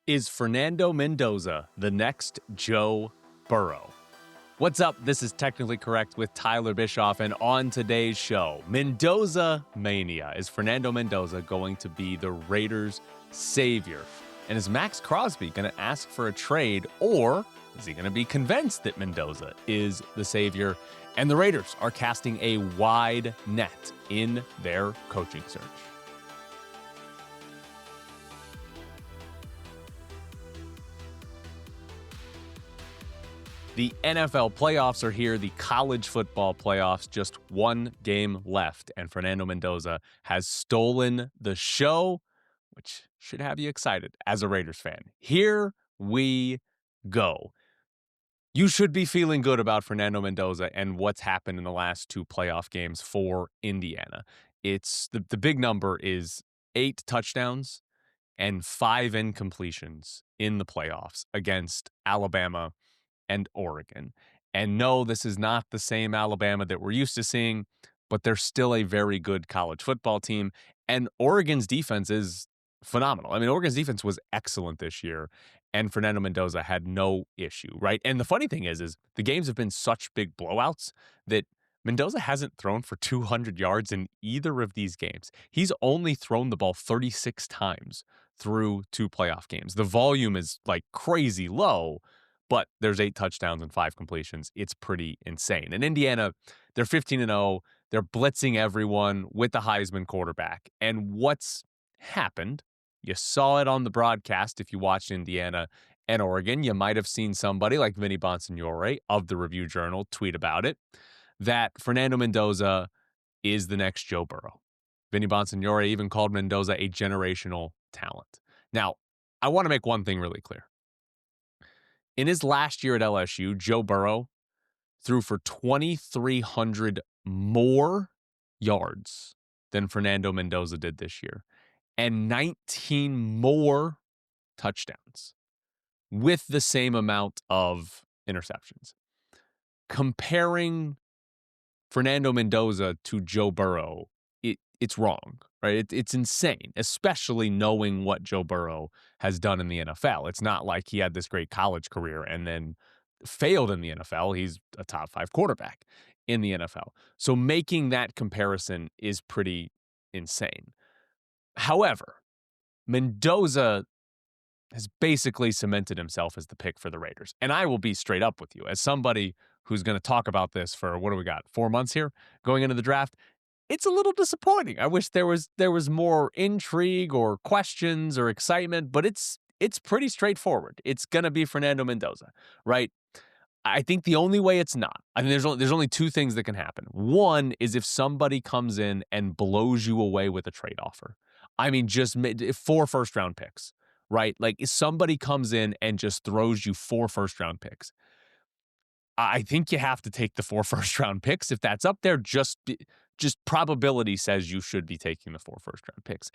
Is Fernando Mendoza the next Joe Burrow? What's up? This is Technically Correct with Tyler Bischoff, and on today's show, Mendoza Mania. Is Fernando Mendoza going to be the Raiders' savior? And is Max Crosby going to ask for a trade, or is he going to be convinced that Mendoza is the savior? And the Raiders are casting a wide net in their coaching search. The NFL playoffs are here, the college football playoffs, just one game left, and Fernando Mendoza has stolen the show, which should have you excited as a Raiders fan. Here we go. You should be feeling good about Fernando Mendoza and what's happened in the last two playoff games for Indiana. It's the big number is 8 touchdowns and 5 incompletions in the playoffs against Alabama and Oregon. And no, this is not the same Alabama that we're used to seeing, but they're still a very good college football team. And Oregon's defense is phenomenal. I mean, Oregon's defense was excellent this year, and Fernando Mendoza had no issue, right? And the funny thing is the games have been such big blowouts that Mendoza hasn't thrown for 200 yards in either of these games. He's only thrown the ball 36 times through 2 playoff games. The volume is like crazy low, but there's 8 touchdowns and 5 completions. It's pretty insane. And Indiana, they're 15-0. They're blitzing everyone with the Heisman quarterback. And what's happened, you saw it on the broadcast if you watched Indiana and Oregon. You might have seen somebody like Vinny Bonsignore of the Review Journal tweet about it, that Fernando Mendoza is the next Joe Burrow. Vinny Bonsignore even called Mendoza a generational talent. Now, I want to make one thing really clear. In his last year at LSU, Joe Burrow threw for 2,300 more yards than Fernando Mendoza did this year, and 19 more touchdowns with the same amount of interceptions. Comparing Fernando Mendoza to Joe Burrow, it's wrong, right? It's insane, especially knowing what Joe Burrow has done in the NFL. It's not like he had this great college career and then failed in the NFL. He's a top 5 quarterback in the NFL. So making that comparison is pretty insane. However, Mendoza has basically cemented himself as the pick for the Raiders. And I will be straight up with you. As somebody who's going to talk about this for, what do we got, 4 months here going into the draft, it's a little disappointing. I wish there was more intrigue or questions or excitement, but it's pretty straightforward. It's going to be Fernando Mendoza, right? I think the only way it's not, I mean, there's only 2 things that can happen. One is if somebody comes in and blows you away with a trade offer. I mean, just 4 first-round picks, right? Like if somebody comes in and just throws you 4 first-round picks, I think you have to take the 4 first-round picks. If that's up there, just probability says you should be taking the 4 first-round picks.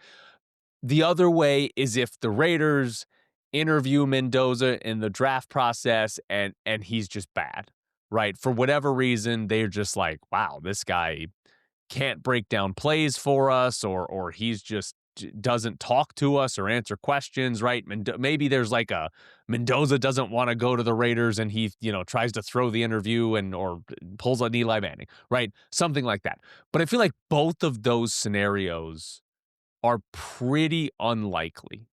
The other way is if the Raiders interview Mendoza in the draft process and he's just bad, right? For whatever reason, they're just like, wow, this guy can't break down plays for us, or he's just doesn't talk to us or answer questions, right? Maybe there's like a Mendoza doesn't want to go to the Raiders and he, tries to throw the interview or pulls on Eli Manning, right? Something like that. But I feel like both of those scenarios are pretty unlikely,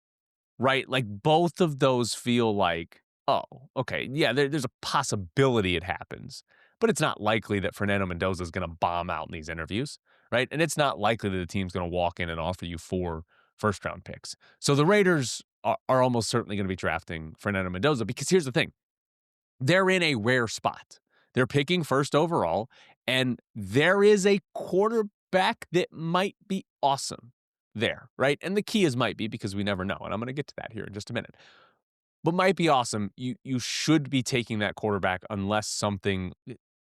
right? Like both of those feel like, oh, okay, yeah, there's a possibility it happens, but it's not likely that Fernando Mendoza is going to bomb out in these interviews, right? And it's not likely that the team's going to walk in and offer you 4 first-round picks. So the Raiders are almost certainly going to be drafting Fernando Mendoza because here's the thing. They're in a rare spot. They're picking first overall, and there is a quarterback that might be awesome there, right? And the key is might be because we never know, and I'm going to get to that here in just a minute. But might be awesome. You should be taking that quarterback unless something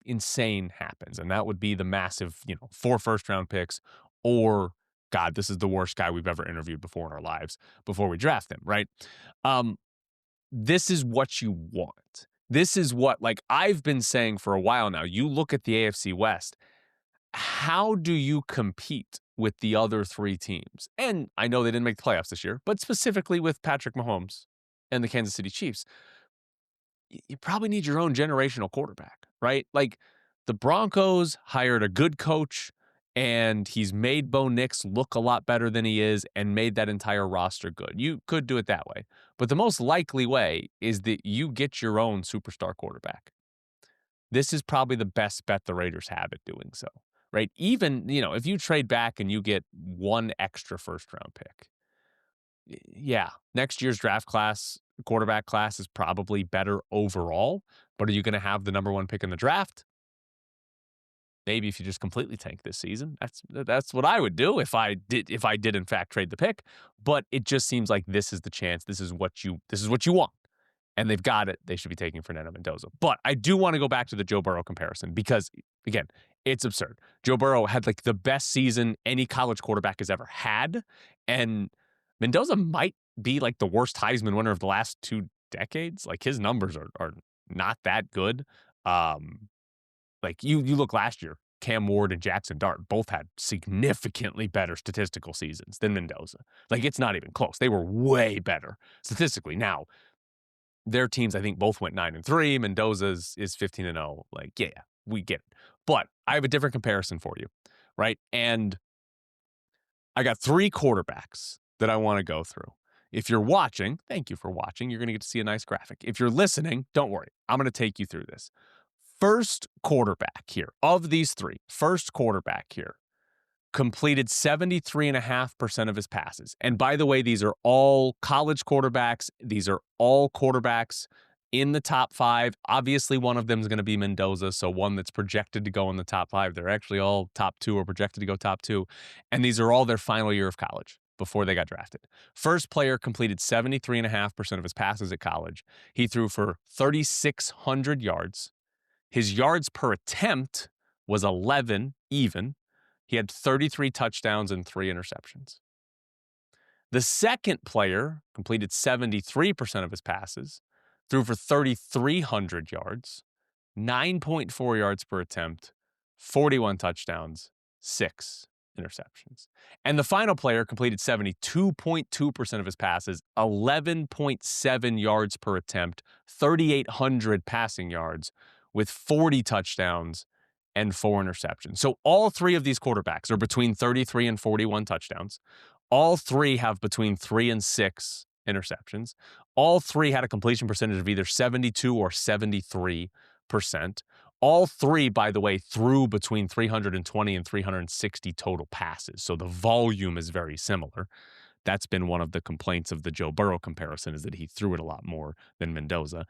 insane happens, and that would be the massive, 4 first-round picks, or God, this is the worst guy we've ever interviewed before in our lives before we draft him, right? This is what you want. This is what, like I've been saying for a while now. You look at the AFC West. How do you compete with the other 3 teams? And I know they didn't make the playoffs this year, but specifically with Patrick Mahomes and the Kansas City Chiefs, you probably need your own generational quarterback, right? Like the Broncos hired a good coach and he's made Bo Nix look a lot better than he is and made that entire roster good. You could do it that way. But the most likely way is that you get your own superstar quarterback. This is probably the best bet the Raiders have at doing so, right? Even, if you trade back and you get one extra first round pick, yeah, next year's quarterback class is probably better overall. But are you going to have the number one pick in the draft? Maybe if you just completely tank this season. That's what I would do if I did in fact trade the pick. But it just seems like this is the chance. This is what you want. And they've got it. They should be taking Fernando Mendoza. But I do want to go back to the Joe Burrow comparison because, again, it's absurd. Joe Burrow had like the best season any college quarterback has ever had. And Mendoza might be like the worst Heisman winner of the last 2 decades. Like his numbers are not that good. Like you look last year, Cam Ward and Jackson Dart both had significantly better statistical seasons than Mendoza. Like it's not even close. They were way better statistically. Now, their teams, I think, both went 9-3. Mendoza's is 15-0. Like, yeah, we get it. But I have a different comparison for you, right? And I got 3 quarterbacks that I want to go through. If you're watching, thank you for watching. You're going to get to see a nice graphic. If you're listening, don't worry. I'm going to take you through this. First quarterback here, of these 3, first quarterback here, completed 73.5% of his passes. And by the way, these are all college quarterbacks. These are all quarterbacks in the top 5. Obviously, one of them is going to be Mendoza, so one that's projected to go in the top 5. They're actually all top 2 or projected to go top 2. And these are all their final year of college before they got drafted. First player completed 73.5% of his passes at college. He threw for 3,600 yards. His yards per attempt was 11 even. He had 33 touchdowns and 3 interceptions. The second player completed 73% of his passes, threw for 3,300 yards, 9.4 yards per attempt, 41 touchdowns, 6 interceptions. And the final player completed 72.2% of his passes, 11.7 yards per attempt, 3,800 passing yards, with 40 touchdowns and 4 interceptions. So all 3 of these quarterbacks are between 33 and 41 touchdowns. All 3 have between 3 and 6 interceptions. All 3 had a completion percentage of either 72 or 73%. All 3, by the way, threw between 320 and 360 total passes. So the volume is very similar. That's been one of the complaints of the Joe Burrow comparison, is that he threw it a lot more than Mendoza.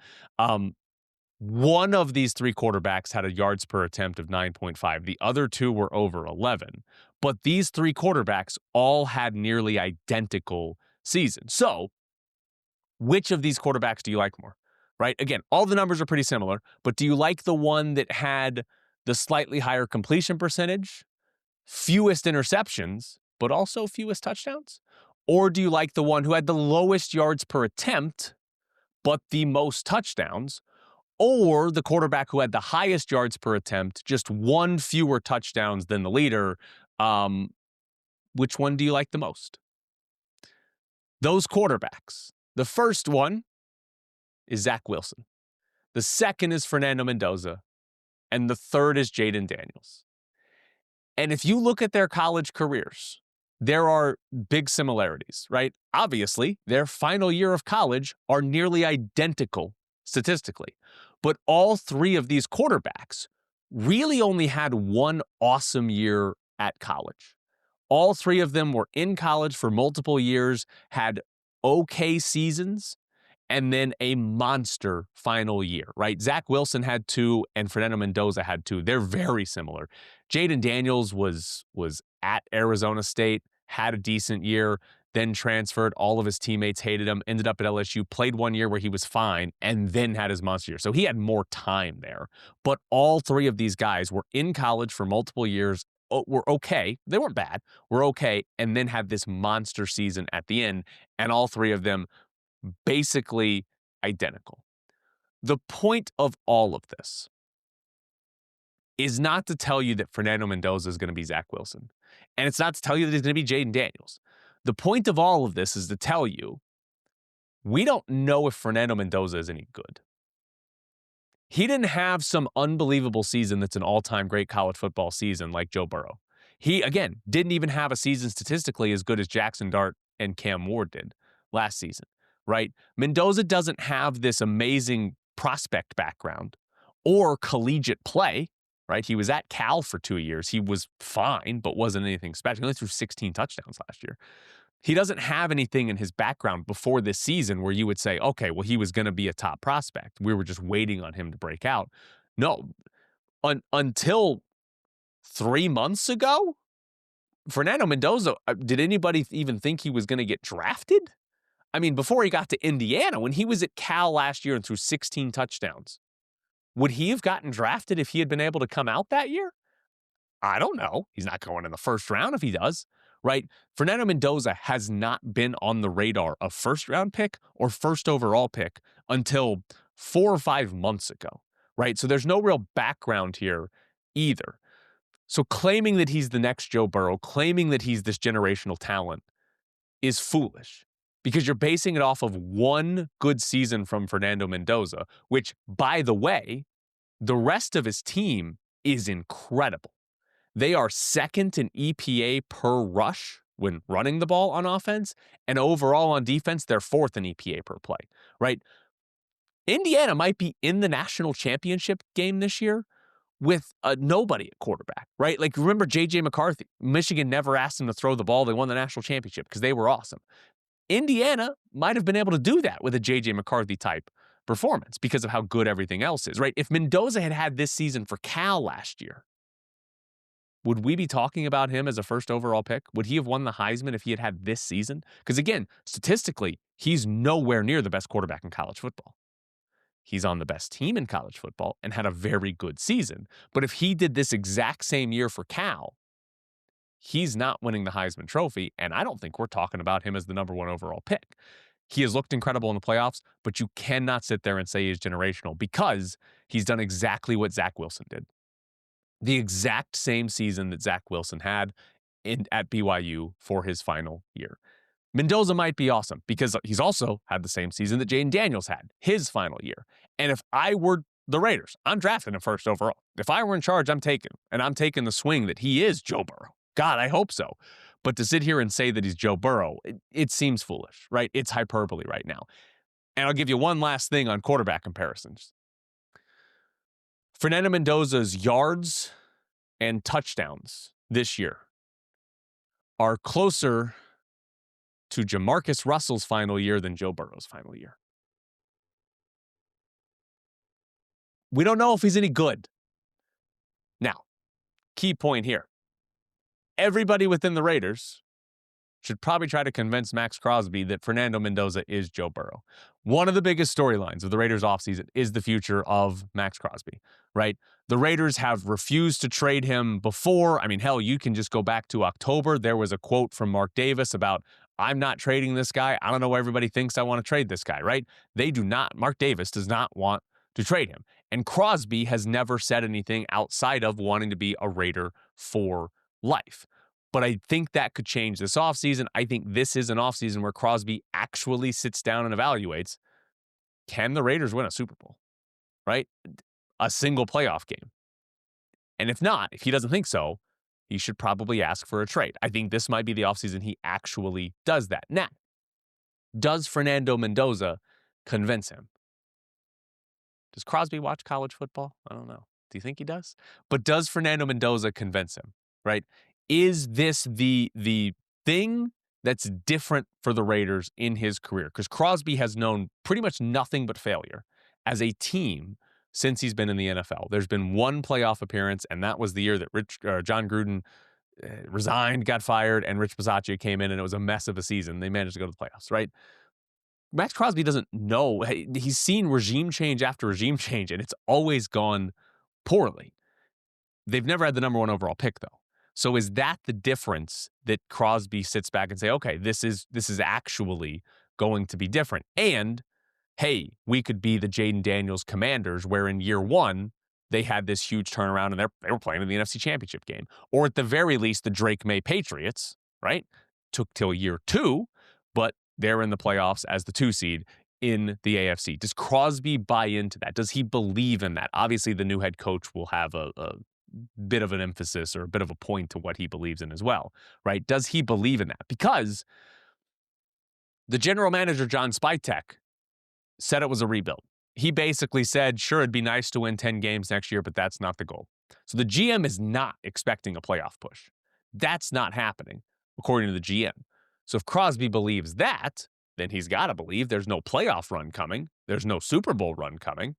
One of these 3 quarterbacks had a yards per attempt of 9.5. The other 2 were over 11. But these 3 quarterbacks all had nearly identical seasons. So which of these quarterbacks do you like more? Right? Again, all the numbers are pretty similar, but do you like the one that had the slightly higher completion percentage, fewest interceptions, but also fewest touchdowns? Or do you like the one who had the lowest yards per attempt, but the most touchdowns? Or the quarterback who had the highest yards per attempt, just 1 fewer touchdowns than the leader? Which one do you like the most? Those quarterbacks. The first one is Zach Wilson. The second is Fernando Mendoza. And the third is Jayden Daniels. And if you look at their college careers, there are big similarities, right? Obviously, their final year of college are nearly identical statistically. But all 3 of these quarterbacks really only had 1 awesome year at college. All 3 of them were in college for multiple years, had okay seasons, and then a monster final year, right? Zach Wilson had 2 and Fernando Mendoza had 2. They're very similar. Jayden Daniels was at Arizona State, had a decent year, then transferred. All of his teammates hated him, ended up at LSU, played 1 year where he was fine, and then had his monster year. So he had more time there. But all 3 of these guys were in college for multiple years, were okay. They weren't bad. Were okay, and then had this monster season at the end, and all 3 of them basically identical. The point of all of this is not to tell you that Fernando Mendoza is going to be Zach Wilson. And it's not to tell you that he's going to be Jayden Daniels. The point of all of this is to tell you we don't know if Fernando Mendoza is any good. He didn't have some unbelievable season that's an all-time great college football season like Joe Burrow. He, again, didn't even have a season statistically as good as Jackson Dart and Cam Ward did last season, right? Mendoza doesn't have this amazing prospect background or collegiate play, right? He was at Cal for 2 years. He was fine, but wasn't anything special. He only threw 16 touchdowns last year. He doesn't have anything in his background before this season where you would say, okay, well, he was going to be a top prospect. We were just waiting on him to break out. No, until 3 months ago, Fernando Mendoza, did anybody even think he was going to get drafted? I mean, before he got to Indiana, when he was at Cal last year and threw 16 touchdowns, would he have gotten drafted if he had been able to come out that year? I don't know. He's not going in the first round if he does, right? Fernando Mendoza has not been on the radar of first-round pick or first overall pick until 4 or 5 months ago, right? So there's no real background here either. So claiming that he's the next Joe Burrow, claiming that he's this generational talent is foolish because you're basing it off of one good season from Fernando Mendoza, which, by the way, the rest of his team is incredible. They are second in EPA per rush when running the ball on offense, and overall on defense, they're fourth in EPA per play, right? Indiana might be in the national championship game this year with nobody at quarterback, right? Like, remember J.J. McCarthy? Michigan never asked him to throw the ball. They won the national championship because they were awesome. Indiana might have been able to do that with a J.J. McCarthy type performance because of how good everything else is, right? If Mendoza had had this season for Cal last year, would we be talking about him as a first overall pick? Would he have won the Heisman if he had had this season? Because again, statistically, he's nowhere near the best quarterback in college football. He's on the best team in college football and had a very good season. But if he did this exact same year for Cal, he's not winning the Heisman Trophy, and I don't think we're talking about him as the number 1 overall pick. He has looked incredible in the playoffs, but you cannot sit there and say he's generational because he's done exactly what Zach Wilson did. The exact same season that Zach Wilson had at BYU for his final year. Mendoza might be awesome because he's also had the same season that Jaden Daniels had, his final year. And if I were the Raiders, I'm drafting him first overall. If I were in charge, I'm taking him. And I'm taking the swing that he is Joe Burrow. God, I hope so. But to sit here and say that he's Joe Burrow, it seems foolish, right? It's hyperbole right now. And I'll give you one last thing on quarterback comparisons. Fernando Mendoza's yards and touchdowns this year are closer to Jamarcus Russell's final year than Joe Burrow's final year. We don't know if he's any good. Now, key point here. Everybody within the Raiders should probably try to convince Max Crosby that Fernando Mendoza is Joe Burrow. One of the biggest storylines of the Raiders offseason is the future of Max Crosby, right? The Raiders have refused to trade him before. I mean, hell, you can just go back to October. There was a quote from Mark Davis about, I'm not trading this guy. I don't know why everybody thinks I want to trade this guy, right? They do not. Mark Davis does not want to trade him. And Crosby has never said anything outside of wanting to be a Raider for life. But I think that could change this offseason. I think this is an offseason where Crosby actually sits down and evaluates, can the Raiders win a Super Bowl, right? A single playoff game. And if not, if he doesn't think so, he should probably ask for a trade. I think this might be the offseason he actually does that. Now, does Fernando Mendoza convince him? Does Crosby watch college football? I don't know. Do you think he does? But does Fernando Mendoza convince him, right? Is this the thing that's different for the Raiders in his career? Because Crosby has known pretty much nothing but failure as a team since he's been in the NFL. There's been one playoff appearance, and that was the year that John Gruden resigned, got fired, and Rich Bisaccia came in, and it was a mess of a season. They managed to go to the playoffs, right? Max Crosby doesn't know. He's seen regime change after regime change, and it's always gone poorly. They've never had the number 1 overall pick, though. So is that the difference that Crosby sits back and say, okay, this is actually going to be different? And, hey, we could be the Jaden Daniels Commanders, where in year 1, they had this huge turnaround and they were playing in the NFC Championship game. Or at the very least, the Drake May Patriots, right? Took till year 2, but they're in the playoffs as the 2 seed in the AFC. Does Crosby buy into that? Does he believe in that? Obviously, the new head coach will have a bit of an emphasis or a bit of a point to what he believes in as well, right? Does he believe in that? Because the general manager, John Spytek, said it was a rebuild. He basically said, sure, it'd be nice to win 10 games next year, but that's not the goal. So the GM is not expecting a playoff push. That's not happening, according to the GM. So if Crosby believes that, then he's got to believe there's no playoff run coming. There's no Super Bowl run coming.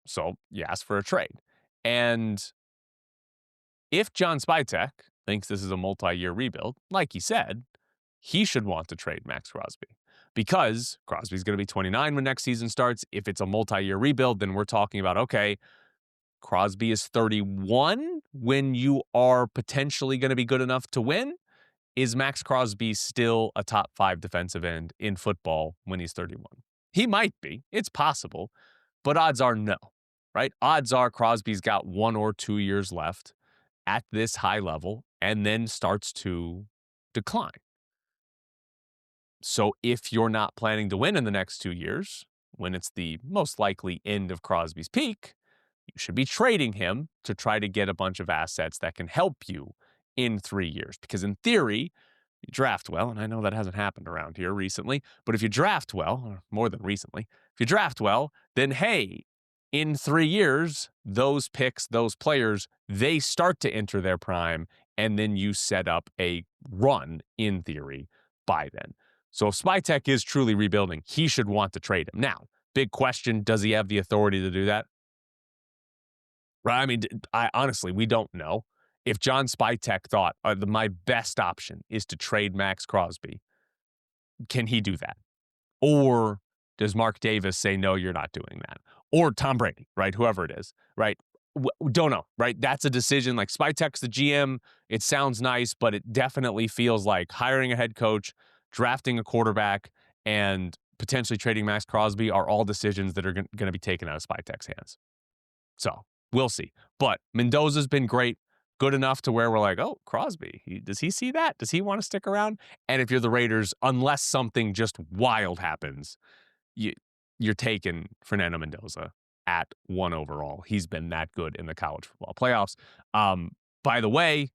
So you ask for a trade. And if John Spytek thinks this is a multi-year rebuild, like he said, he should want to trade Max Crosby. Because Crosby's going to be 29 when next season starts. If it's a multi-year rebuild, then we're talking about, okay, Crosby is 31 when you are potentially going to be good enough to win. Is Max Crosby still a top 5 defensive end in football when he's 31? He might be. It's possible. But odds are no, right? Odds are Crosby's got 1 or 2 years left at this high level and then starts to decline. So if you're not planning to win in the next 2 years, when it's the most likely end of Crosby's peak, you should be trading him to try to get a bunch of assets that can help you in 3 years. Because in theory, you draft well, and I know that hasn't happened around here recently, but if you draft well, or more than recently, if you draft well, then hey, in 3 years, those picks, those players, they start to enter their prime, and then you set up a run, in theory, by then. So if Spytek is truly rebuilding, he should want to trade him. Now, big question, does he have the authority to do that? Right? I mean, honestly, we don't know. If John Spytek thought my best option is to trade Max Crosby, can he do that? Or does Mark Davis say, no, you're not doing that? Or Tom Brady, right? Whoever it is, right? Don't know, right? That's a decision. Like Spytek's the GM. It sounds nice, but it definitely feels like hiring a head coach, drafting a quarterback, and potentially trading Max Crosby are all decisions that are going to be taken out of Spytek's hands. So we'll see. But Mendoza's been great, good enough to where we're like, oh, Crosby, does he see that? Does he want to stick around? And if you're the Raiders, unless something just wild happens, you're taking Fernando Mendoza at 1 overall. He's been that good in the college football playoffs. By the way,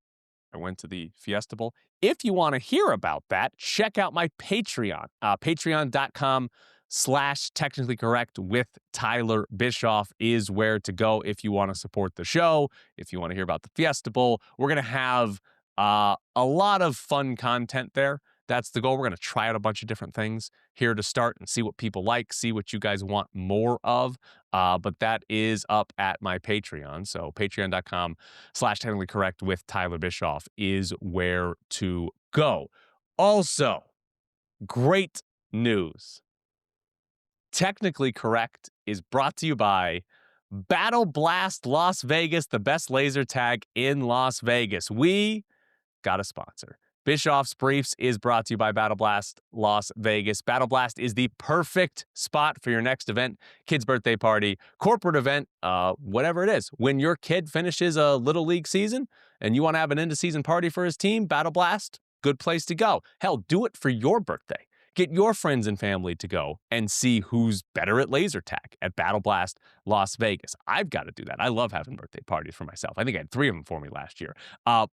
I went to the Fiesta Bowl. If you want to hear about that, check out my Patreon. Patreon.com/technicallycorrect with Tyler Bischoff is where to go if you want to support the show. If you want to hear about the Fiesta Bowl, we're going to have a lot of fun content there. That's the goal. We're going to try out a bunch of different things here to start and see what people like, see what you guys want more of. But that is up at my Patreon. So patreon.com/technicallycorrect with Tyler Bischoff is where to go. Also, great news. Technically Correct is brought to you by Battle Blast Las Vegas, the best laser tag in Las Vegas. We got a sponsor. Bischoff's Briefs is brought to you by Battle Blast Las Vegas. Battle Blast is the perfect spot for your next event, kid's birthday party, corporate event, whatever it is. When your kid finishes a Little League season and you want to have an end-of-season party for his team, Battle Blast, good place to go. Hell, do it for your birthday. Get your friends and family to go and see who's better at laser tag at Battle Blast Las Vegas. I've got to do that. I love having birthday parties for myself. I think I had 3 of them for me last year.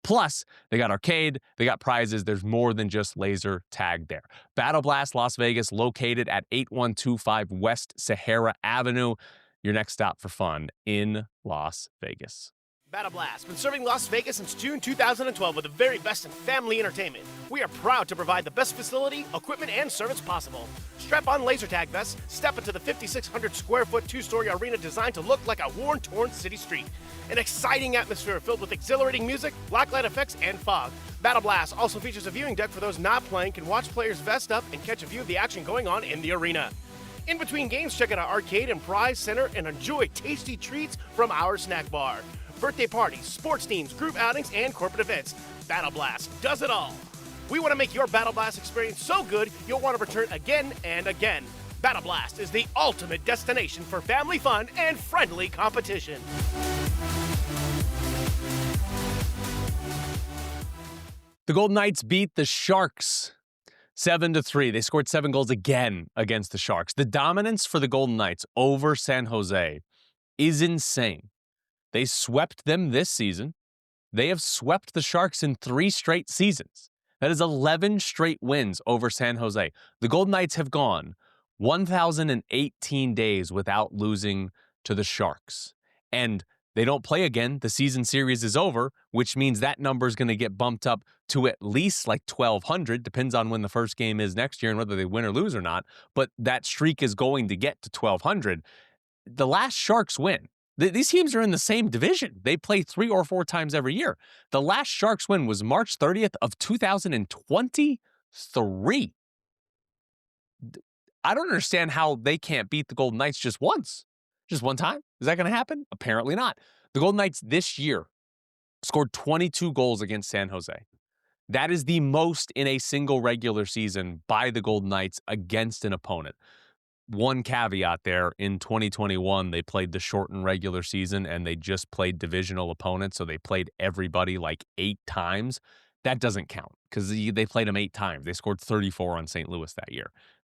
Plus, they got arcade, they got prizes. There's more than just laser tag there. Battle Blast Las Vegas, located at 8125 West Sahara Avenue. Your next stop for fun in Las Vegas. Battle Blast, been serving Las Vegas since June 2012 with the very best in family entertainment. We are proud to provide the best facility, equipment, and service possible. Strap on laser tag vests, step into the 5,600 square foot 2-story arena designed to look like a worn-torn city street. An exciting atmosphere filled with exhilarating music, blacklight effects, and fog. Battle Blast also features a viewing deck for those not playing can watch players vest up and catch a view of the action going on in the arena. In between games, check out our arcade and prize center and enjoy tasty treats from our snack bar. Birthday parties, sports teams, group outings, and corporate events. Battle Blast does it all. We want to make your Battle Blast experience so good you'll want to return again and again. Battle Blast is the ultimate destination for family fun and friendly competition. The Golden Knights beat the Sharks 7-3. They scored 7 goals again against the Sharks. The dominance for the Golden Knights over San Jose is insane. They swept them this season. They have swept the Sharks in 3 straight seasons. That is 11 straight wins over San Jose. The Golden Knights have gone 1,018 days without losing to the Sharks. And they don't play again. The season series is over, which means that number is going to get bumped up to at least like 1,200. Depends on when the first game is next year and whether they win or lose or not. But that streak is going to get to 1,200. The last Sharks win. These teams are in the same division. They play 3 or 4 times every year. The last Sharks win was March 30th of 2023. I don't understand how they can't beat the Golden Knights just once. Just one time? Is that going to happen? Apparently not. The Golden Knights this year scored 22 goals against San Jose. That is the most in a single regular season by the Golden Knights against an opponent. One caveat there, in 2021, they played the shortened regular season and they just played divisional opponents, so they played everybody like 8 times. That doesn't count because they played them 8 times. They scored 34 on St. Louis that year.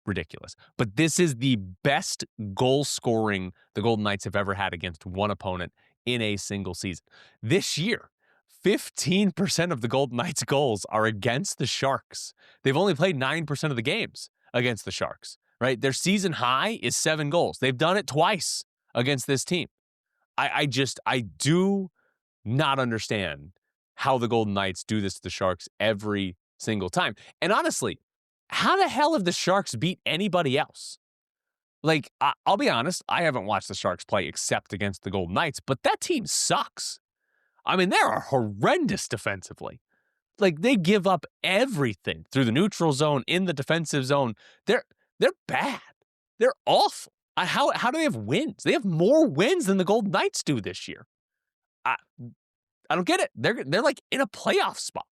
Ridiculous. But this is the best goal scoring the Golden Knights have ever had against one opponent in a single season. This year, 15% of the Golden Knights' goals are against the Sharks. They've only played 9% of the games against the Sharks, right? Their season high is 7 goals. They've done it twice against this team. I do not understand how the Golden Knights do this to the Sharks every single time. And honestly, how the hell have the Sharks beat anybody else? Like, I'll be honest, I haven't watched the Sharks play except against the Golden Knights, but that team sucks. I mean, they are horrendous defensively. Like, they give up everything through the neutral zone, in the defensive zone. They're bad. They're awful. How do they have wins? They have more wins than the Golden Knights do this year. I don't get it. They're like in a playoff spot.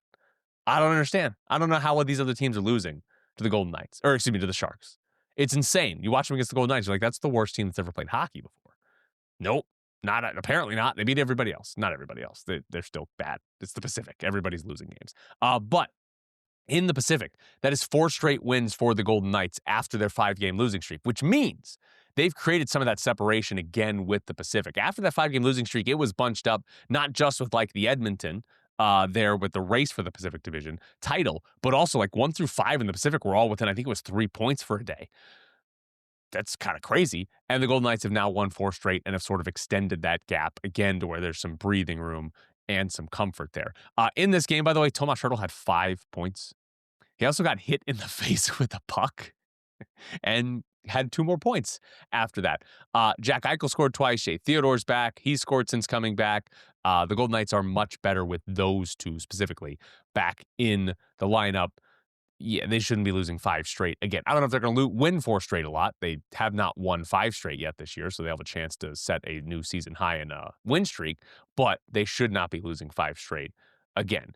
I don't understand. I don't know how these other teams are losing to the Golden Knights, or excuse me, to the Sharks. It's insane. You watch them against the Golden Knights, you're like, that's the worst team that's ever played hockey before. Nope. Apparently not. They beat everybody else. Not everybody else. They're still bad. It's the Pacific. Everybody's losing games. But in the Pacific, that is 4 straight wins for the Golden Knights after their 5-game losing streak, which means they've created some of that separation again with the Pacific. After that 5-game losing streak, it was bunched up, not just with like the Edmonton, there with the race for the Pacific Division title, but also like 1 through 5 in the Pacific were all within, I think it was 3 points for a day. That's kind of crazy. And the Golden Knights have now won 4 straight and have sort of extended that gap again to where there's some breathing room and some comfort there. In this game, by the way, Tomas Hertl had 5 points. He also got hit in the face with a puck and had 2 more points after that. Jack Eichel scored twice. Shea Theodore's back. He scored since coming back. The Golden Knights are much better with those 2 specifically back in the lineup. Yeah, they shouldn't be losing 5 straight. Again, I don't know if they're going to win 4 straight a lot. They have not won 5 straight yet this year, so they have a chance to set a new season high in a win streak, but they should not be losing 5 straight again.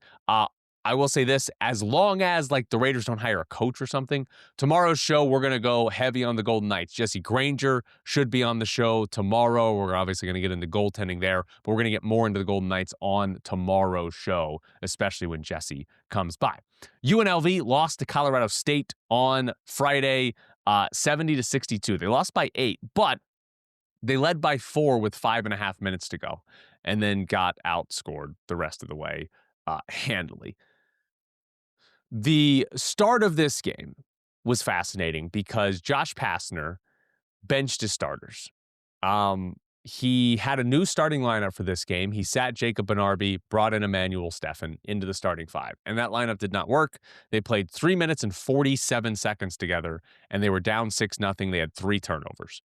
I will say this, as long as like the Raiders don't hire a coach or something, tomorrow's show, we're going to go heavy on the Golden Knights. Jesse Granger should be on the show tomorrow. We're obviously going to get into goaltending there, but we're going to get more into the Golden Knights on tomorrow's show, especially when Jesse comes by. UNLV lost to Colorado State on Friday, 70-62. They lost by 8, but they led by 4 with 5.5 minutes to go and then got outscored the rest of the way handily. The start of this game was fascinating because Josh Pastner benched his starters. He had a new starting lineup for this game. He sat Jacob Benarby, brought in Emmanuel Steffen into the starting 5. And that lineup did not work. They played 3 minutes and 47 seconds together, and they were down 6-0. They had 3 turnovers.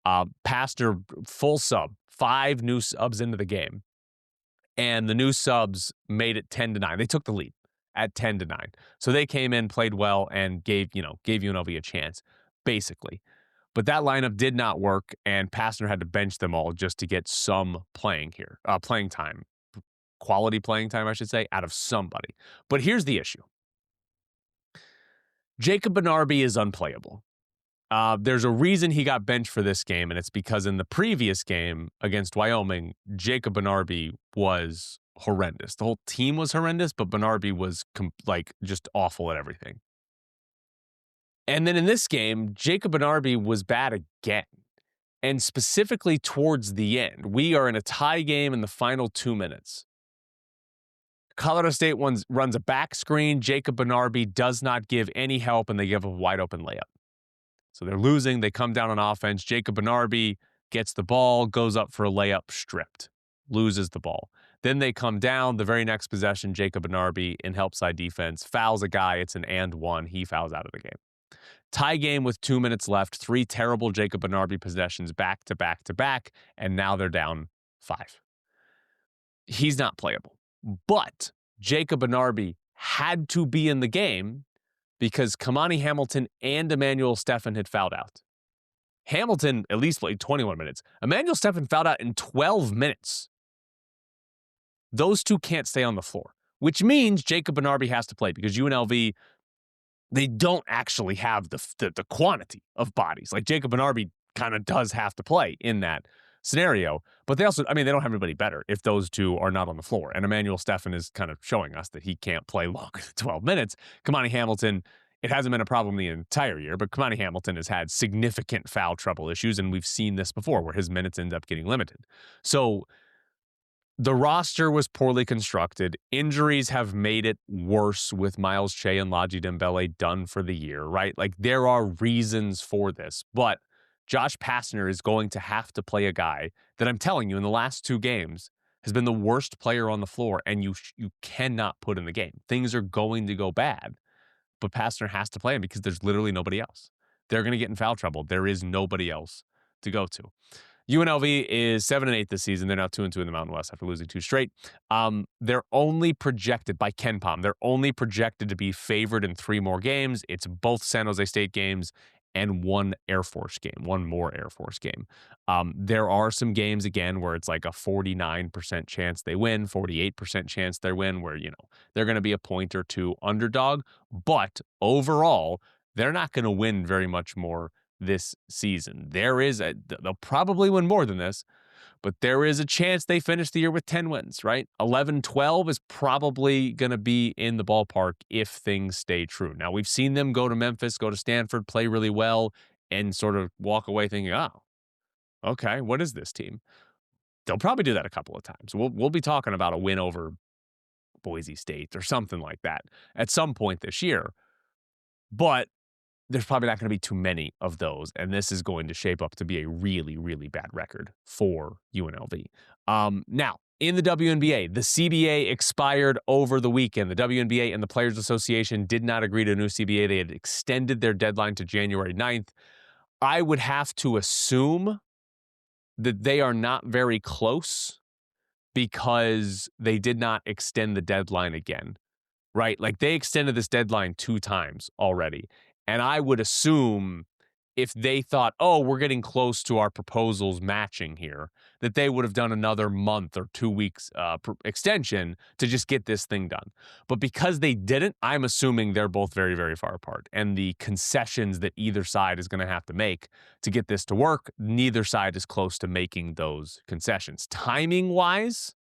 Pastner, full sub, 5 new subs into the game. And the new subs made it 10-9. They took the lead at 10-9. So they came in, played well, and gave UNLV a chance, basically. But that lineup did not work, and Pastner had to bench them all just to get some playing time, quality playing time, I should say, out of somebody. But here's the issue. Jacob Benarby is unplayable. There's a reason he got benched for this game, and it's because in the previous game against Wyoming, Jacob Benarby was horrendous. The whole team was horrendous, but Benarby was just awful at everything. And then in this game, Jacob Bernardi was bad again. And specifically towards the end, we are in a tie game in the final 2 minutes. Colorado State runs a back screen. Jacob Bernardi does not give any help, and they give a wide open layup. So they're losing. They come down on offense. Jacob Bernardi gets the ball, goes up for a layup, stripped, loses the ball. Then they come down. The very next possession, Jacob Bernardi in help side defense fouls a guy. It's an and one. He fouls out of the game. Tie game with 2 minutes left. 3 terrible Jacob Bernardi possessions back to back to back, and now they're down 5. He's not playable. But Jacob Bernardi had to be in the game because Kamani Hamilton and Emmanuel Stephan had fouled out. Hamilton at least played 21 minutes. Emmanuel Stephan fouled out in 12 minutes. Those two can't stay on the floor, which means Jacob Bernardi has to play because UNLV, they don't actually have the quantity of bodies. Like Jacob Bernardi kind of does have to play in that scenario, but they also, they don't have anybody better if those two are not on the floor. And Emmanuel Stephan is kind of showing us that he can't play longer than 12 minutes. Kamani Hamilton, it hasn't been a problem the entire year, but Kamani Hamilton has had significant foul trouble issues, and we've seen this before where his minutes end up getting limited. So the roster was poorly constructed. Injuries have made it worse with Miles Che and Ladji Dembele done for the year, right? Like there are reasons for this, but Josh Pastner is going to have to play a guy that I'm telling you in the last 2 games has been the worst player on the floor, and you cannot put in the game. Things are going to go bad, but Pastner has to play him because there's literally nobody else. They're going to get in foul trouble. There is nobody else to go to. UNLV is 7-8 this season. They're now 2-2 in the Mountain West after losing 2 straight. They're only projected by Ken Pom. They're only projected to be favored in 3 more games. It's both San Jose State games and 1 Air Force game, 1 more Air Force game. There are some games, again, where it's like a 49% chance they win, 48% chance they win, where, they're going to be a point or 2 underdog. But overall, they're not going to win very much more this season. They'll probably win more than this, but there is a chance they finish the year with 10 wins, right? 11-12 is probably going to be in the ballpark if things stay true. Now, we've seen them go to Memphis, go to Stanford, play really well, and sort of walk away thinking, oh, okay, what is this team? They'll probably do that a couple of times. We'll be talking about a win over Boise State or something like that at some point this year, but there's probably not going to be too many of those, and this is going to shape up to be a really, really bad record for UNLV. Now, in the WNBA, the CBA expired over the weekend. The WNBA and the Players Association did not agree to a new CBA. They had extended their deadline to January 9th. I would have to assume that they are not very close because they did not extend the deadline again, right? Like they extended this deadline 2 times already. And I would assume if they thought, oh, we're getting close to our proposals matching here, that they would have done another month or 2 weeks extension to just get this thing done. But because they didn't, I'm assuming they're both very, very far apart. And the concessions that either side is going to have to make to get this to work, neither side is close to making those concessions. Timing-wise,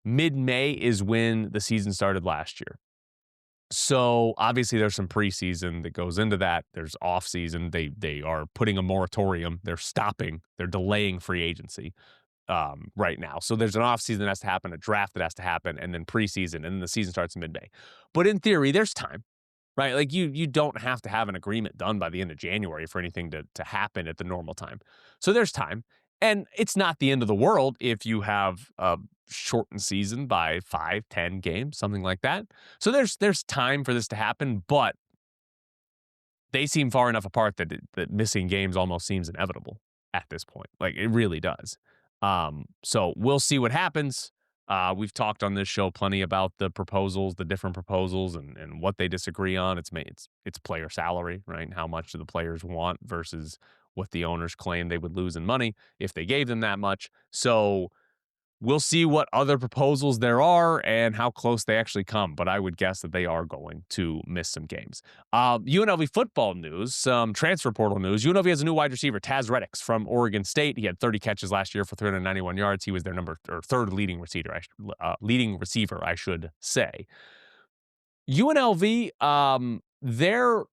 mid-May is when the season started last year. So obviously there's some preseason that goes into that. There's off season. They are putting a moratorium. They're delaying free agency right now. So there's an off season that has to happen, a draft that has to happen, and then preseason, and then the season starts in mid-May. But in theory, there's time, right? Like you don't have to have an agreement done by the end of January for anything to happen at the normal time. So there's time. And it's not the end of the world if you have a shortened season by 5, 10 games, something like that. So there's time for this to happen, but they seem far enough apart that missing games almost seems inevitable at this point. Like it really does. So we'll see what happens. We've talked on this show plenty about the proposals, the different proposals, and what they disagree on. It's player salary, right? How much do the players want versus what the owners claim they would lose in money if they gave them that much. So we'll see what other proposals there are and how close they actually come. But I would guess that they are going to miss some games. UNLV football news, some transfer portal news. UNLV has a new wide receiver, Taz Reddix from Oregon State. He had 30 catches last year for 391 yards. He was their third leading receiver, I should say. UNLV, their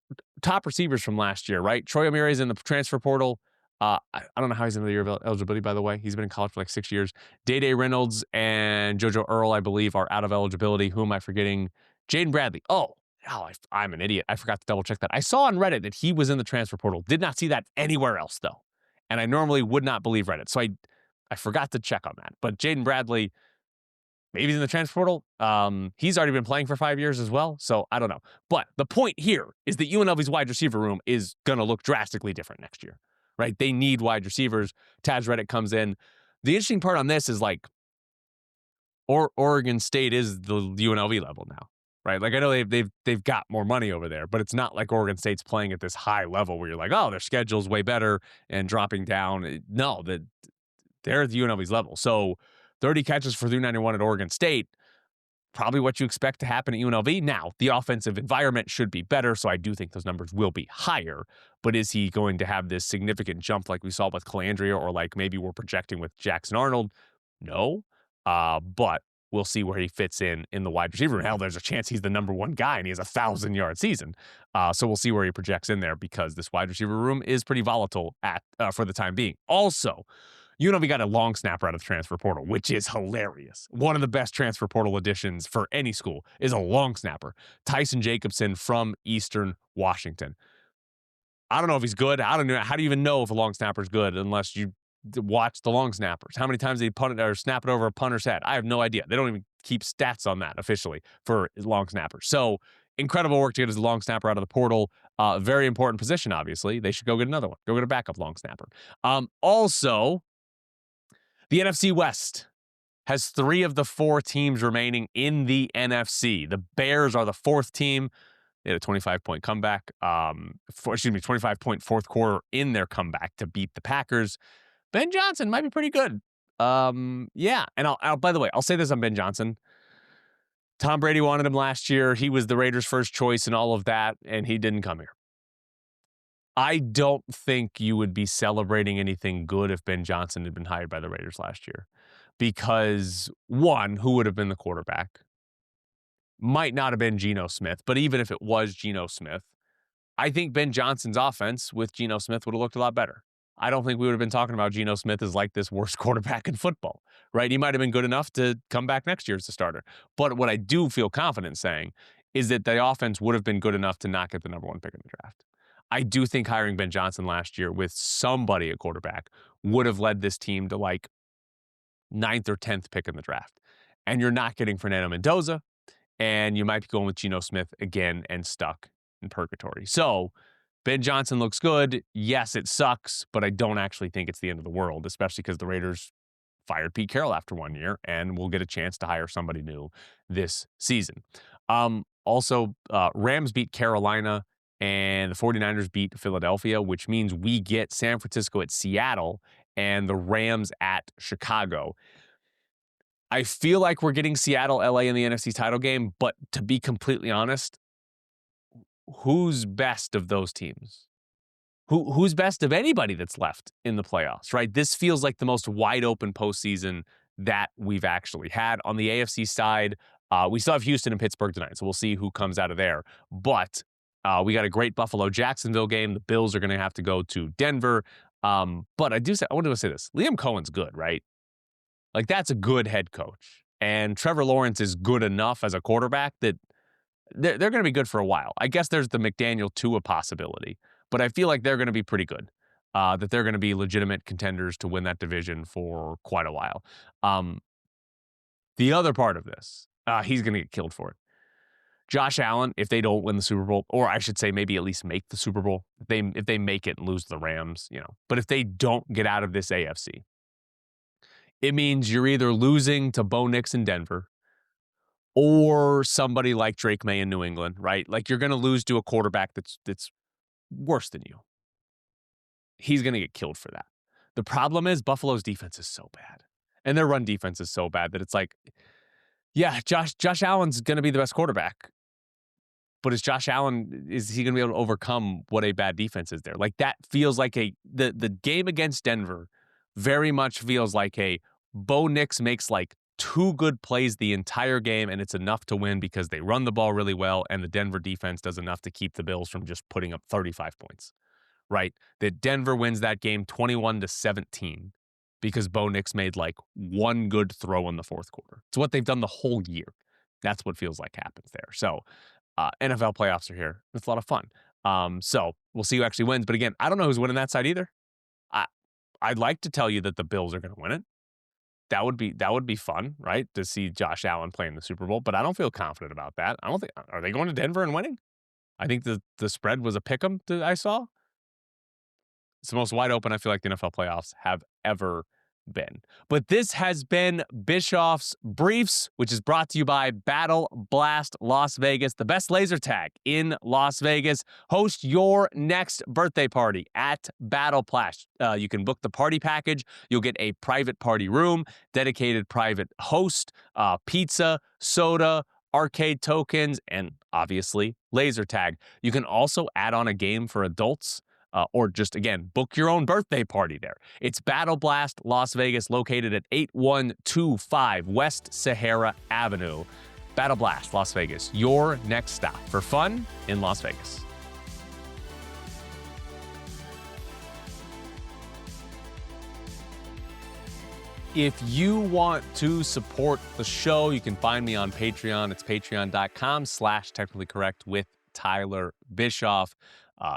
top receivers from last year, right? Troy O'Meara's in the transfer portal. I don't know how he's in the year of eligibility, by the way. He's been in college for like 6 years. Day Reynolds and JoJo Earl, I believe, are out of eligibility. Who am I forgetting? Jaden Bradley. I'm an idiot. I forgot to double check that. I saw on Reddit that he was in the transfer portal. Did not see that anywhere else, though. And I normally would not believe Reddit. So I forgot to check on that. But Jaden Bradley, maybe he's in the transfer portal. He's already been playing for 5 years as well. So I don't know. But the point here is that UNLV's wide receiver room is going to look drastically different next year, right? They need wide receivers. Taj Reddick comes in. The interesting part on this is like, Oregon State is the UNLV level now, right? Like I know they've got more money over there, but it's not like Oregon State's playing at this high level where you're like, oh, their schedule's way better and dropping down. No, they're at the UNLV's level. So 30 catches for 391 at Oregon State, probably what you expect to happen at UNLV. Now, the offensive environment should be better, so I do think those numbers will be higher. But is he going to have this significant jump like we saw with Calandria or like maybe we're projecting with Jackson Arnold? No. But we'll see where he fits in the wide receiver room. Hell, there's a chance he's the number one guy and he has a 1,000-yard season. So we'll see where he projects in there because this wide receiver room is pretty volatile for the time being. Also, UNLV got a long snapper out of the transfer portal, which is hilarious. One of the best transfer portal additions for any school is a long snapper. Tyson Jacobson from Eastern Washington. I don't know if he's good. I don't know. How do you even know if a long snapper is good unless you watch the long snappers? How many times did he punt it or snap it over a punter's head? I have no idea. They don't even keep stats on that officially for long snappers. So incredible work to get his long snapper out of the portal. Very important position, obviously. They should go get another one. Go get a backup long snapper. Also, the NFC West has 3 of the 4 teams remaining in the NFC. The Bears are the 4th team. They had a 25-point comeback. 25-point fourth quarter in their comeback to beat the Packers. Ben Johnson might be pretty good. Yeah. And I'll by the way, I'll say this on Ben Johnson. Tom Brady wanted him last year. He was the Raiders' first choice and all of that, and he didn't come here. I don't think you would be celebrating anything good if Ben Johnson had been hired by the Raiders last year. Because, one, who would have been the quarterback? Might not have been Geno Smith, but even if it was Geno Smith, I think Ben Johnson's offense with Geno Smith would have looked a lot better. I don't think we would have been talking about Geno Smith as like this worst quarterback in football, right? He might have been good enough to come back next year as a starter. But what I do feel confident saying is that the offense would have been good enough to not get the number 1 pick in the draft. I do think hiring Ben Johnson last year with somebody at quarterback would have led this team to like 9th or 10th pick in the draft. And you're not getting Fernando Mendoza, and you might be going with Geno Smith again and stuck in purgatory. So Ben Johnson looks good. Yes, it sucks, but I don't actually think it's the end of the world, especially because the Raiders fired Pete Carroll after 1 year and will get a chance to hire somebody new this season. Also, Rams beat Carolina and the 49ers beat Philadelphia, which means we get San Francisco at Seattle and the Rams at Chicago. I feel like we're getting Seattle, LA in the NFC title game, but to be completely honest, who's best of those teams? Who's best of anybody that's left in the playoffs, right? This feels like the most wide open postseason that we've actually had. On the AFC side, we still have Houston and Pittsburgh tonight, so we'll see who comes out of there. But we got a great Buffalo-Jacksonville game. The Bills are going to have to go to Denver. But I want to say this. Liam Cohen's good, right? Like, that's a good head coach. And Trevor Lawrence is good enough as a quarterback that they're going to be good for a while. I guess there's the McDaniel Tua possibility, but I feel like they're going to be pretty good. That they're going to be legitimate contenders to win that division for quite a while. The other part of this, he's going to get killed for it. Josh Allen, if they don't win the Super Bowl, or I should say maybe at least make the Super Bowl, if they make it and lose the Rams, but if they don't get out of this AFC, it means you're either losing to Bo Nix in Denver or somebody like Drake May in New England, right? Like, you're going to lose to a quarterback that's worse than you. He's going to get killed for that. The problem is Buffalo's defense is so bad, and their run defense is so bad that it's like, yeah, Josh Allen's going to be the best quarterback, but is he going to be able to overcome what a bad defense is there? Like, that feels like the game against Denver very much feels like a Bo Nix makes like two good plays the entire game, and it's enough to win because they run the ball really well, and the Denver defense does enough to keep the Bills from just putting up 35 points, right? That Denver wins that game 21-17 because Bo Nix made like one good throw in the fourth quarter. It's what they've done the whole year. That's what feels like happens there. So NFL playoffs are here. It's a lot of fun. So we'll see who actually wins. But again, I don't know who's winning that side either. I'd like to tell you that the Bills are going to win it. That would be fun, right? To see Josh Allen play in the Super Bowl, but I don't feel confident about that. I don't think are they going to Denver and winning? I think the spread was a pick 'em that I saw. It's the most wide open I feel like the NFL playoffs have ever been. But this has been Bischoff's Briefs, which is brought to you by Battle Blast Las Vegas, the best laser tag in Las Vegas. Host your next birthday party at Battle Blast. You can book the party package. You'll get a private party room, dedicated private host, pizza, soda, arcade tokens, and obviously laser tag. You can also add on a game for adults. Or just, again, book your own birthday party there. It's Battle Blast Las Vegas, located at 8125 West Sahara Avenue. Battle Blast Las Vegas, your next stop for fun in Las Vegas. If you want to support the show, you can find me on Patreon. It's patreon.com/technicallycorrect with Tyler Bischoff.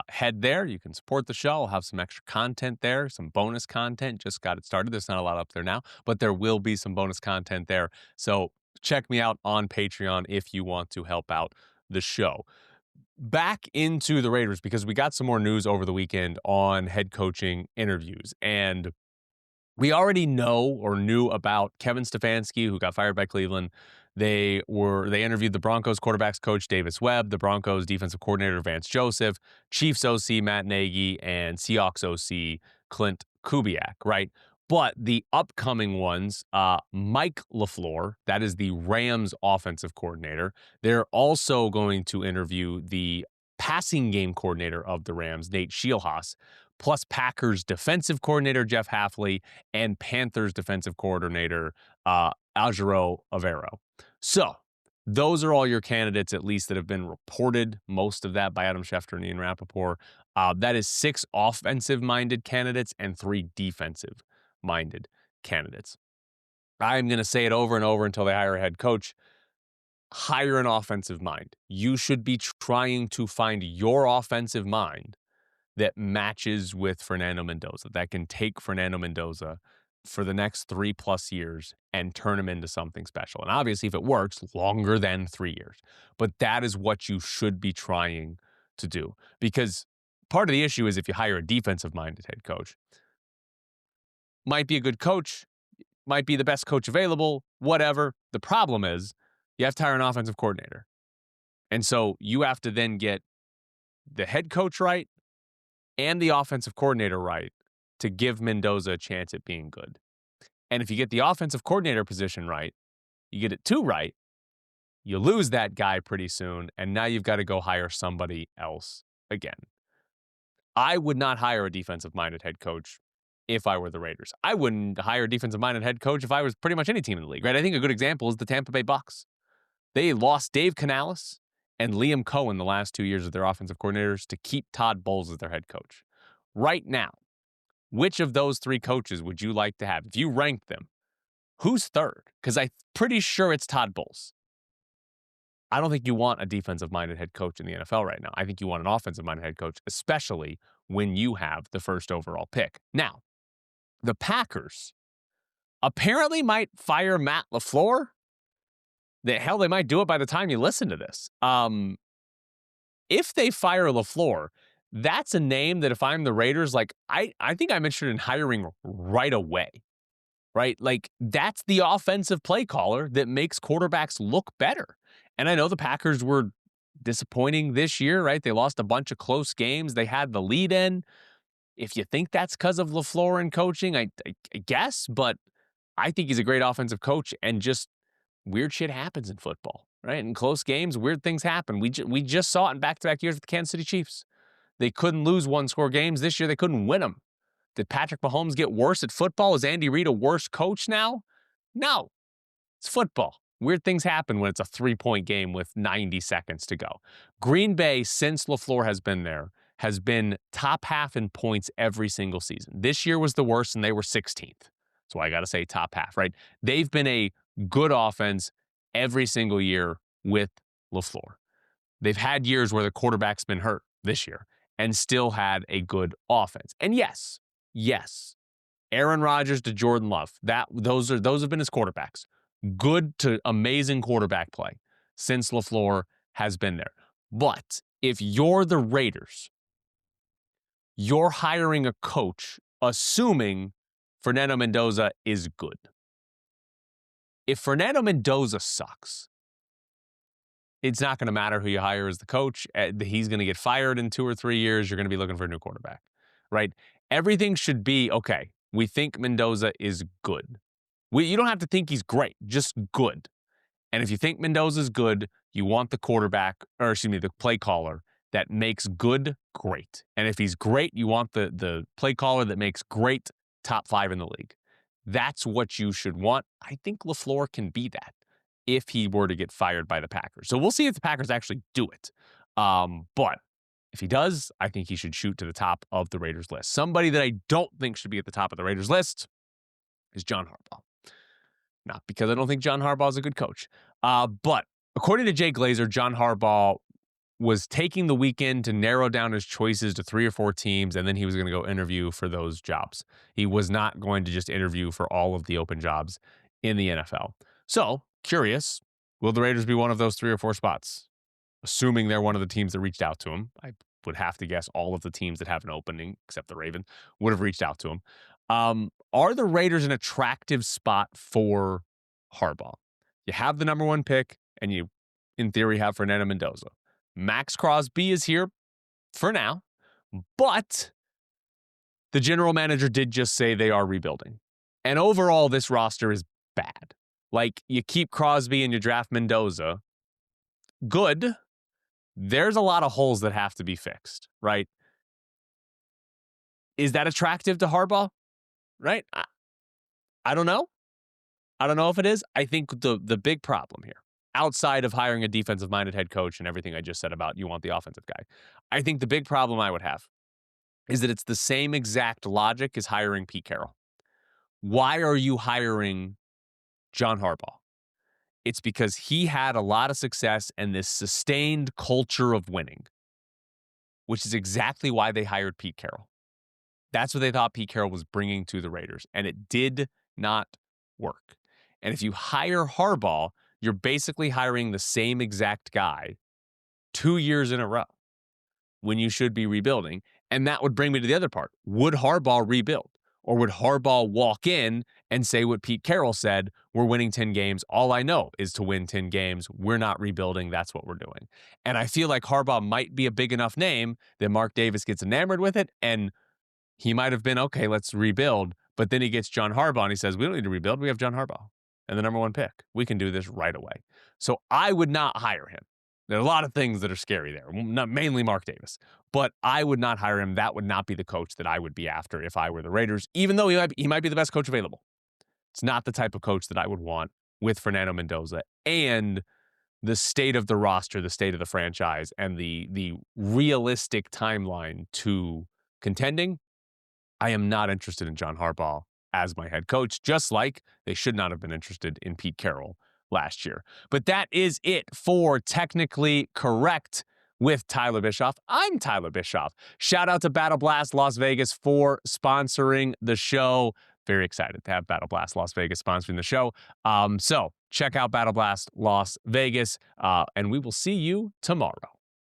Head there. You can support the show. I'll have some extra content there, some bonus content. Just got it started. There's not a lot up there now, but there will be some bonus content there. So check me out on Patreon if you want to help out the show. Back into the Raiders, because we got some more news over the weekend on head coaching interviews. And we already know or knew about Kevin Stefanski, who got fired by Cleveland. They interviewed the Broncos quarterbacks coach Davis Webb, the Broncos defensive coordinator Vance Joseph, Chiefs OC Matt Nagy, and Seahawks OC Clint Kubiak, right? But the upcoming ones, Mike LaFleur, that is the Rams offensive coordinator. They're also going to interview the passing game coordinator of the Rams, Nate Scheelhaas, plus Packers defensive coordinator Jeff Hafley and Panthers defensive coordinator Algero Avero. So those are all your candidates, at least that have been reported, most of that by Adam Schefter and Ian Rappaport. That is 6 offensive-minded candidates and 3 defensive-minded candidates. I'm going to say it over and over until they hire a head coach. Hire an offensive mind. You should be trying to find your offensive mind that matches with Fernando Mendoza, that can take Fernando Mendoza for the next 3+ years and turn him into something special. And obviously, if it works, longer than 3 years. But that is what you should be trying to do. Because part of the issue is if you hire a defensive-minded head coach, might be a good coach, might be the best coach available, whatever. The problem is you have to hire an offensive coordinator. And so you have to then get the head coach right and the offensive coordinator right to give Mendoza a chance at being good. And if you get the offensive coordinator position right, you get it 2 right, you lose that guy pretty soon, and now you've got to go hire somebody else again. I would not hire a defensive-minded head coach if I were the Raiders. I wouldn't hire a defensive-minded head coach if I was pretty much any team in the league, right? I think a good example is the Tampa Bay Bucks. They lost Dave Canales and Liam Cohen the last 2 years of their offensive coordinators to keep Todd Bowles as their head coach. Right now, which of those 3 coaches would you like to have? If you ranked them, who's third? Because I'm pretty sure it's Todd Bowles. I don't think you want a defensive-minded head coach in the NFL right now. I think you want an offensive-minded head coach, especially when you have the first overall pick. Now, the Packers apparently might fire Matt LaFleur. Hell, they might do it by the time you listen to this. If they fire LaFleur, that's a name that if I'm the Raiders, like I think I'm interested in hiring right away, right? Like that's the offensive play caller that makes quarterbacks look better. And I know the Packers were disappointing this year, right? They lost a bunch of close games. They had the lead in. If you think that's because of LaFleur and coaching, I guess, but I think he's a great offensive coach, and just weird shit happens in football, right? In close games, weird things happen. We just saw it in back-to-back years with the Kansas City Chiefs. They couldn't lose one-score games. This year, they couldn't win them. Did Patrick Mahomes get worse at football? Is Andy Reid a worse coach now? No. It's football. Weird things happen when it's a 3-point game with 90 seconds to go. Green Bay, since LaFleur has been there, has been top half in points every single season. This year was the worst, and they were 16th. So I got to say top half, right? They've been a good offense every single year with LaFleur. They've had years where the quarterback's been hurt this year and still had a good offense. And yes, Aaron Rodgers to Jordan Love, those have been his quarterbacks. Good to amazing quarterback play since LaFleur has been there. But if you're the Raiders, you're hiring a coach assuming Fernando Mendoza is good. If Fernando Mendoza sucks, it's not going to matter who you hire as the coach. He's going to get fired in 2 or 3 years. You're going to be looking for a new quarterback, right? Everything should be, okay, we think Mendoza is good. You don't have to think he's great, just good. And if you think Mendoza's good, you want the the play caller that makes good great. And if he's great, you want the play caller that makes great top 5 in the league. That's what you should want. I think LaFleur can be that if he were to get fired by the Packers. So we'll see if the Packers actually do it. But if he does, I think he should shoot to the top of the Raiders list. Somebody that I don't think should be at the top of the Raiders list is John Harbaugh. Not because I don't think John Harbaugh is a good coach. But according to Jay Glazer, John Harbaugh was taking the weekend to narrow down his choices to 3 or 4 teams, and then he was going to go interview for those jobs. He was not going to just interview for all of the open jobs in the NFL. So, curious, will the Raiders be one of those 3 or 4 spots? Assuming they're one of the teams that reached out to him. I would have to guess all of the teams that have an opening, except the Ravens, would have reached out to him. Are the Raiders an attractive spot for Harbaugh? You have the number 1 pick, and you, in theory, have Fernando Mendoza. Max Crosby is here for now, but the general manager did just say they are rebuilding. And overall, this roster is bad. Like, you keep Crosby and you draft Mendoza. Good. There's a lot of holes that have to be fixed, right? Is that attractive to Harbaugh? Right? I don't know. I don't know if it is. I think the big problem here, outside of hiring a defensive-minded head coach and everything I just said about you want the offensive guy, I think the big problem I would have is that it's the same exact logic as hiring Pete Carroll. Why are you hiring John Harbaugh? It's because he had a lot of success and this sustained culture of winning, which is exactly why they hired Pete Carroll. That's what they thought Pete Carroll was bringing to the Raiders, and it did not work. And if you hire Harbaugh, you're basically hiring the same exact guy 2 years in a row when you should be rebuilding. And that would bring me to the other part. Would Harbaugh rebuild? Or would Harbaugh walk in and say what Pete Carroll said, we're winning 10 games. All I know is to win 10 games. We're not rebuilding. That's what we're doing. And I feel like Harbaugh might be a big enough name that Mark Davis gets enamored with it. And he might have been, okay, let's rebuild. But then he gets John Harbaugh and he says, we don't need to rebuild. We have John Harbaugh and the number 1 pick. We can do this right away. So I would not hire him. There are a lot of things that are scary there, not mainly Mark Davis, but I would not hire him. That would not be the coach that I would be after if I were the Raiders, even though he might be the best coach available. It's not the type of coach that I would want with Fernando Mendoza and the state of the roster, the state of the franchise, and the realistic timeline to contending. I am not interested in John Harbaugh as my head coach, just like they should not have been interested in Pete Carroll last year. But that is it for Technically Correct with Tyler Bischoff. I'm Tyler Bischoff. Shout out to Battle Blast Las Vegas for sponsoring the show. Very excited to have Battle Blast Las Vegas sponsoring the show. So check out Battle Blast Las Vegas, and we will see you tomorrow.